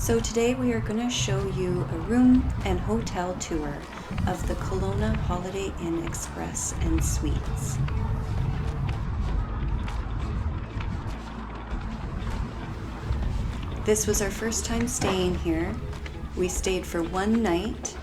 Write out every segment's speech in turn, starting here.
So today we are going to show you a room and hotel tour of the Kelowna Holiday Inn Express and Suites. This was our first time staying here. We stayed for one night.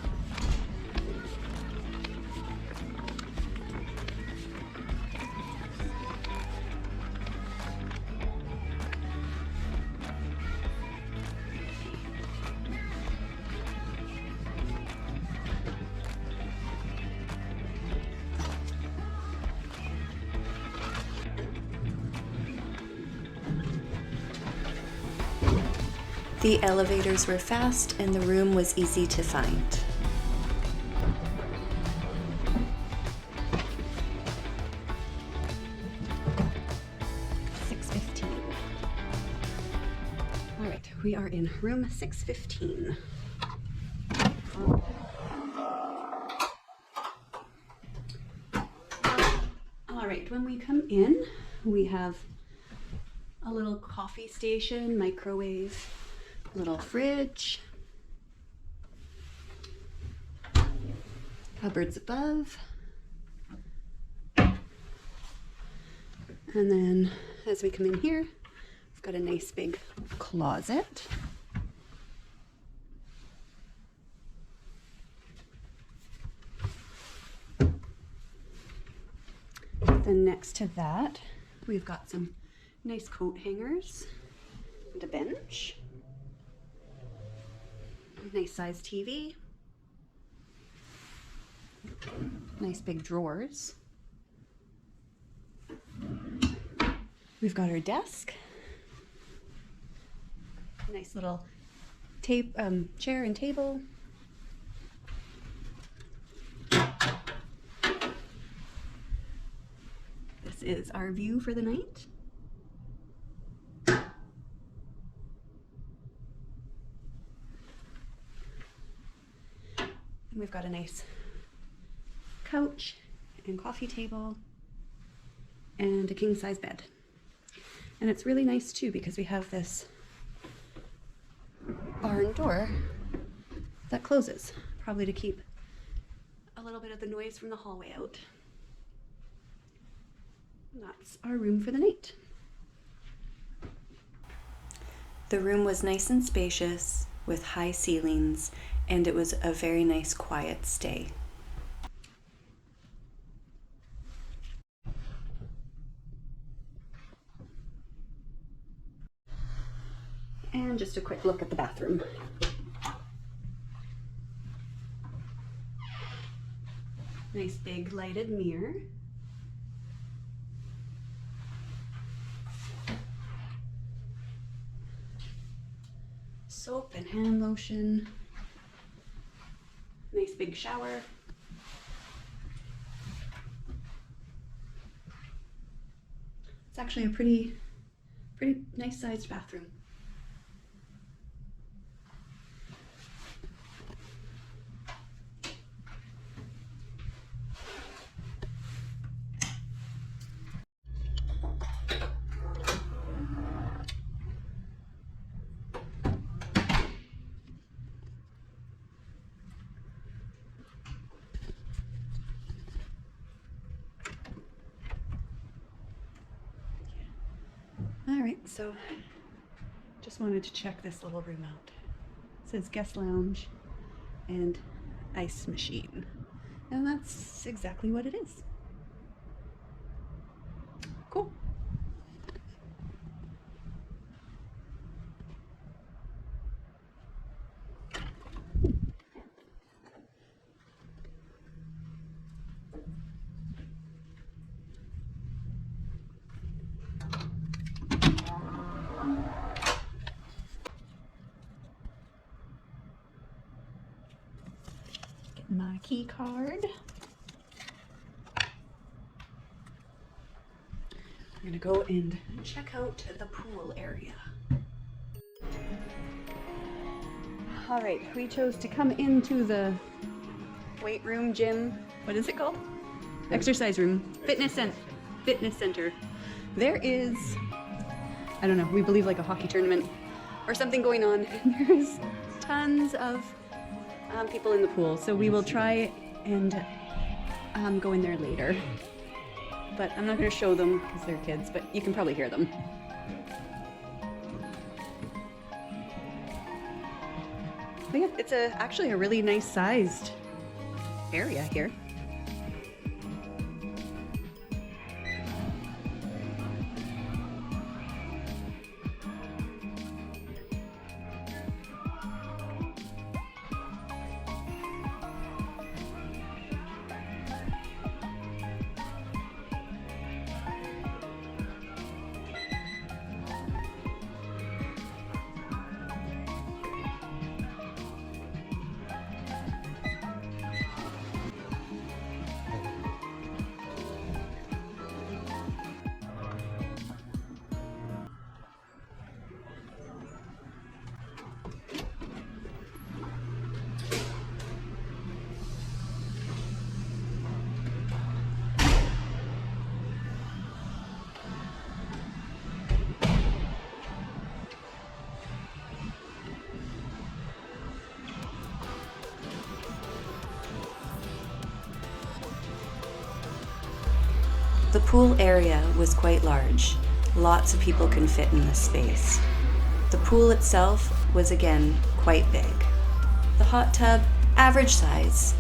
The elevators were fast and the room was easy to find. All right, we are in room 615. All right, when we come in, we have a little coffee station, microwave, little fridge, cupboards above, and then as we come in here, we've got a nice big closet. Then next to that, we've got some nice coat hangers and a bench. Nice sized TV. Nice big drawers. We've got our desk. Nice little chair and table. This is our view for the night. We've got a nice couch and coffee table and a king-size bed. And it's really nice too because we have this barn door that closes, probably to keep a little bit of the noise from the hallway out. And that's our room for the night. The room was nice and spacious with high ceilings, and it was a very nice quiet stay. And just a quick look at the bathroom. Nice big lighted mirror. Soap and hand lotion. Nice big shower. It's actually a pretty nice sized bathroom. All right, so just wanted to check this little room out. It says guest lounge and ice machine, and that's exactly what it is. Cool. My key card. We're gonna go and check out the pool area. All right, we chose to come into the weight room, gym. What is it called? Exercise room, fitness center. There is, I don't know, we believe like a hockey tournament or something going on. There's tons of people in the pool, so we will try and go in there later. But I'm not going to show them because they're kids, but you can probably hear them. But yeah, it's actually a really nice sized area here. The pool area was quite large. Lots of people can fit in this space. The pool itself was again quite big. The hot tub, average size.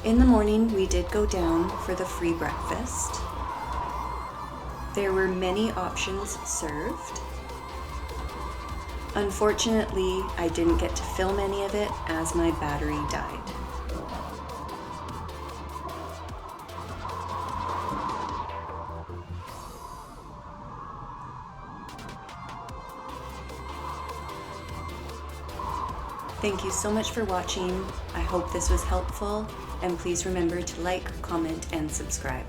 In the morning, we did go down for the free breakfast. There were many options served. Unfortunately, I didn't get to film any of it as my battery died. Thank you so much for watching. I hope this was helpful, and please remember to like, comment, and subscribe.